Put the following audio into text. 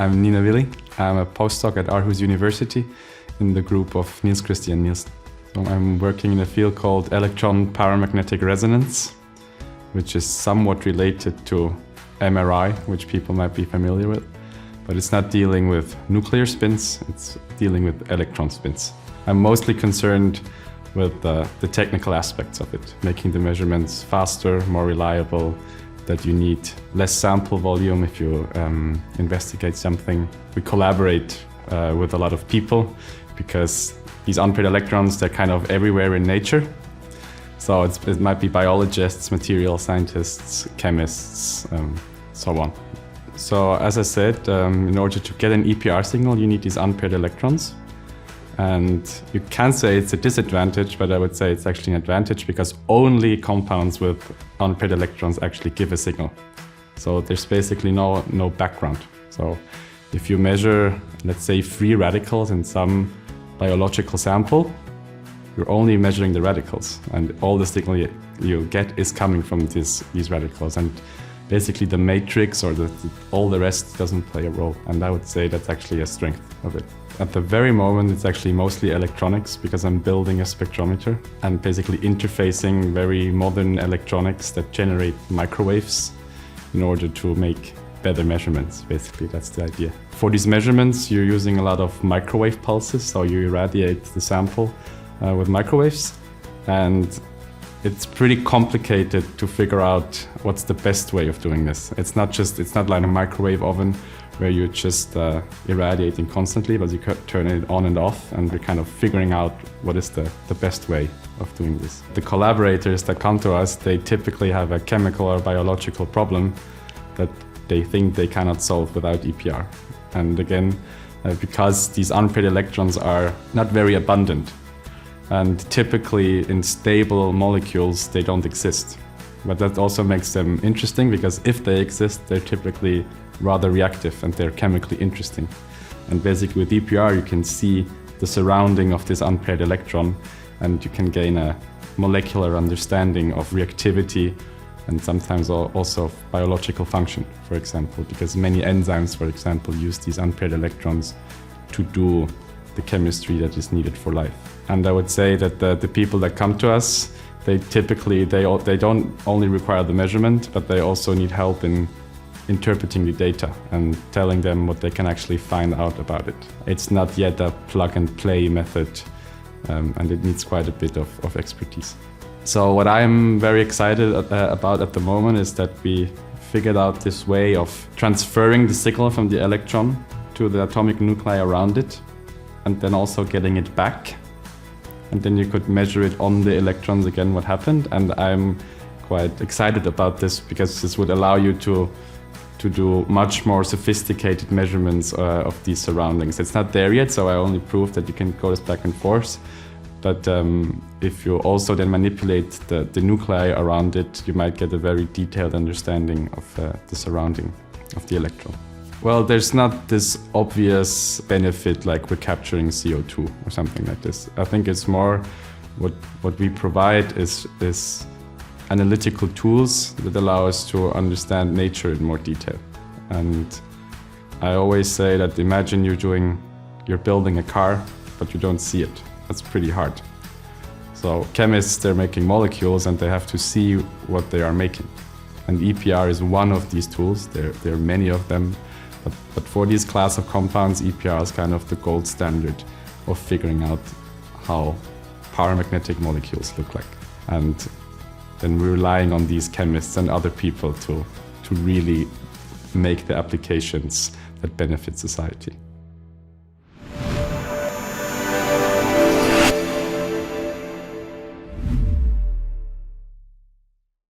I'm Nino Wili. I'm a postdoc at Aarhus University in the group of Niels Christian Nielsen. So I'm working in a field called Electron Paramagnetic Resonance, which is somewhat related to MRI, which people might be familiar with. But it's not dealing with nuclear spins, it's dealing with electron spins. I'm mostly concerned with the technical aspects of it, making the measurements faster, more reliable, that you need less sample volume if you investigate something. We collaborate with a lot of people because these unpaired electrons, they're kind of everywhere in nature. So it might be biologists, material scientists, chemists, so on. So as I said, in order to get an EPR signal, you need these unpaired electrons. And you can say it's a disadvantage, but I would say it's actually an advantage because only compounds with unpaired electrons actually give a signal. So there's basically no background. So if you measure, let's say, free radicals in some biological sample, you're only measuring the radicals, and all the signal you get is coming from these radicals. And basically the matrix or all the rest doesn't play a role. And I would say that's actually a strength of it. At the very moment, it's actually mostly electronics because I'm building a spectrometer and basically interfacing very modern electronics that generate microwaves in order to make better measurements. Basically, that's the idea. For these measurements, you're using a lot of microwave pulses, so you irradiate the sample with microwaves. And it's pretty complicated to figure out what's the best way of doing this. It's not like a microwave oven where you're just irradiating constantly, but you could turn it on and off, and you're kind of figuring out what is the best way of doing this. The collaborators that come to us, they typically have a chemical or biological problem that they think they cannot solve without EPR. And again, because these unpaired electrons are not very abundant, and typically in stable molecules, they don't exist. But that also makes them interesting because if they exist, they're typically rather reactive and they're chemically interesting. And basically with EPR, you can see the surrounding of this unpaired electron, and you can gain a molecular understanding of reactivity and sometimes also of biological function, for example, because many enzymes, for example, use these unpaired electrons to do the chemistry that is needed for life. And I would say that the people that come to us, they don't only require the measurement, but they also need help in interpreting the data and telling them what they can actually find out about it. It's not yet a plug-and-play method, and it needs quite a bit of expertise. So what I'm very excited about at the moment is that we figured out this way of transferring the signal from the electron to the atomic nuclei around it, and then also getting it back. And then you could measure it on the electrons again, what happened. And I'm quite excited about this because this would allow you to do much more sophisticated measurements of these surroundings. It's not there yet, so I only proved that you can go this back and forth. But if you also then manipulate the nuclei around it, you might get a very detailed understanding of the surrounding of the electron. Well, there's not this obvious benefit like we're capturing CO2 or something like this. I think it's more what we provide is analytical tools that allow us to understand nature in more detail. And I always say that imagine you're building a car, but you don't see it. That's pretty hard. So chemists, they're making molecules and they have to see what they are making. And EPR is one of these tools. There are many of them. But for these class of compounds, EPR is kind of the gold standard of figuring out how paramagnetic molecules look like. And then we're relying on these chemists and other people to really make the applications that benefit society.